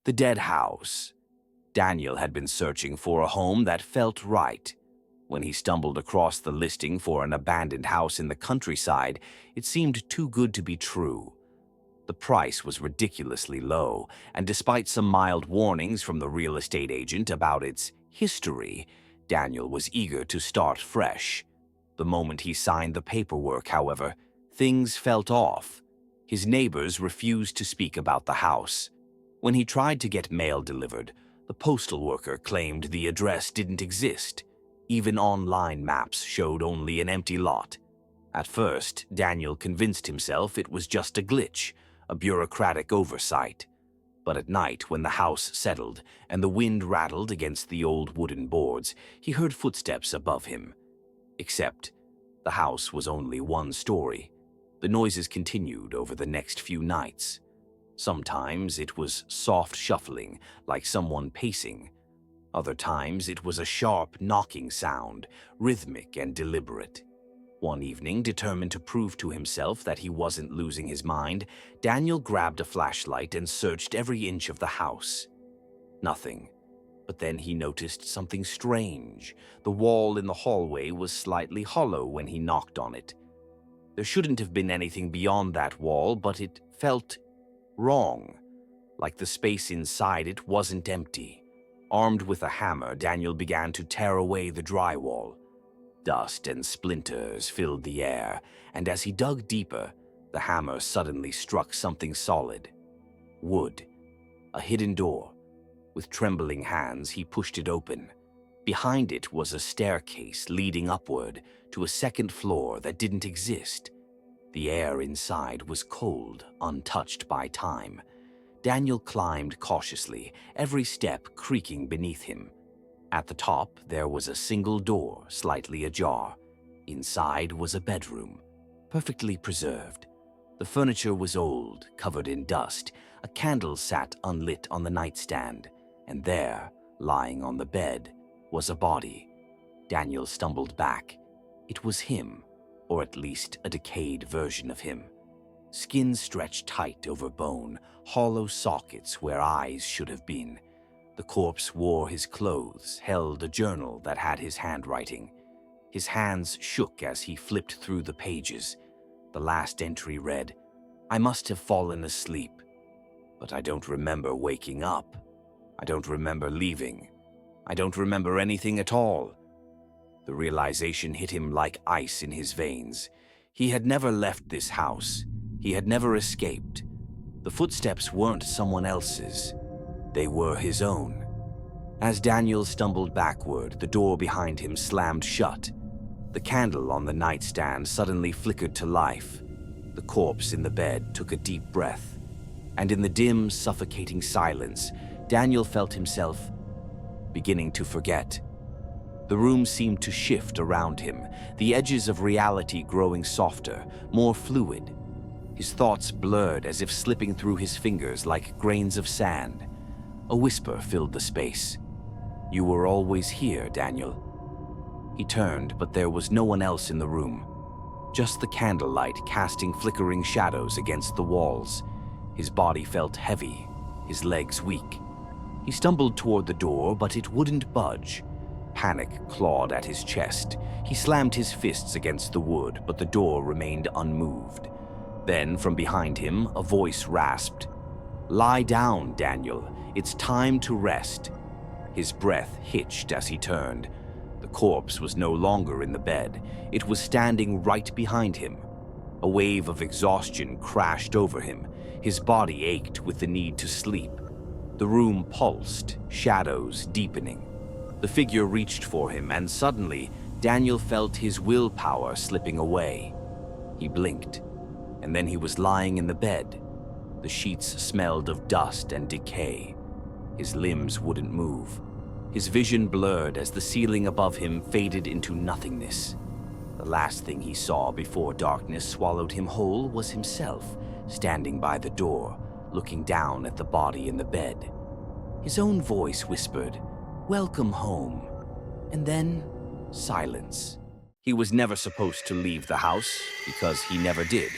The dead house. Daniel had been searching for a home that felt right. When he stumbled across the listing for an abandoned house in the countryside, it seemed too good to be true. The price was ridiculously low, and despite some mild warnings from the real estate agent about its history, Daniel was eager to start fresh. The moment he signed the paperwork, however, things felt off. His neighbors refused to speak about the house. When he tried to get mail delivered, the postal worker claimed the address didn't exist. Even online maps showed only an empty lot. At first, Daniel convinced himself it was just a glitch, a bureaucratic oversight. But at night, when the house settled and the wind rattled against the old wooden boards, he heard footsteps above him. Except, the house was only one story. The noises continued over the next few nights. Sometimes it was soft shuffling, like someone pacing. Other times it was a sharp knocking sound, rhythmic and deliberate. One evening, determined to prove to himself that he wasn't losing his mind, Daniel grabbed a flashlight and searched every inch of the house. Nothing. But then he noticed something strange. The wall in the hallway was slightly hollow when he knocked on it. There shouldn't have been anything beyond that wall, but it felt wrong, like the space inside it wasn't empty. Armed with a hammer, Daniel began to tear away the drywall. Dust and splinters filled the air, and as he dug deeper, the hammer suddenly struck something solid. Wood. A hidden door. With trembling hands, he pushed it open. Behind it was a staircase leading upward to a second floor that didn't exist. The air inside was cold, untouched by time. Daniel climbed cautiously, every step creaking beneath him. At the top, there was a single door, slightly ajar. Inside was a bedroom, perfectly preserved. The furniture was old, covered in dust. A candle sat unlit on the nightstand, and there, lying on the bed, was a body. Daniel stumbled back. It was him, or at least a decayed version of him. Skin stretched tight over bone, hollow sockets where eyes should have been. The corpse wore his clothes, held a journal that had his handwriting. His hands shook as he flipped through the pages. The last entry read, "I must have fallen asleep, but I don't remember waking up. I don't remember leaving. I don't remember anything at all." The realization hit him like ice in his veins. He had never left this house. He had never escaped. The footsteps weren't someone else's. They were his own. As Daniel stumbled backward, the door behind him slammed shut. The candle on the nightstand suddenly flickered to life. The corpse in the bed took a deep breath. And in the dim, suffocating silence, Daniel felt himself beginning to forget. The room seemed to shift around him, the edges of reality growing softer, more fluid. His thoughts blurred as if slipping through his fingers like grains of sand. A whisper filled the space. "You were always here, Daniel." He turned, but there was no one else in the room. Just the candlelight casting flickering shadows against the walls. His body felt heavy, his legs weak. He stumbled toward the door, but it wouldn't budge. Panic clawed at his chest. He slammed his fists against the wood, but the door remained unmoved. Then, from behind him, a voice rasped, "Lie down, Daniel. It's time to rest." His breath hitched as he turned. The corpse was no longer in the bed. It was standing right behind him. A wave of exhaustion crashed over him. His body ached with the need to sleep. The room pulsed, shadows deepening. The figure reached for him, and suddenly, Daniel felt his willpower slipping away. He blinked, and then he was lying in the bed. The sheets smelled of dust and decay. His limbs wouldn't move. His vision blurred as the ceiling above him faded into nothingness. The last thing he saw before darkness swallowed him whole was himself, standing by the door, looking down at the body in the bed. His own voice whispered, "Welcome home." And then, silence. He was never supposed to leave the house, because he never did.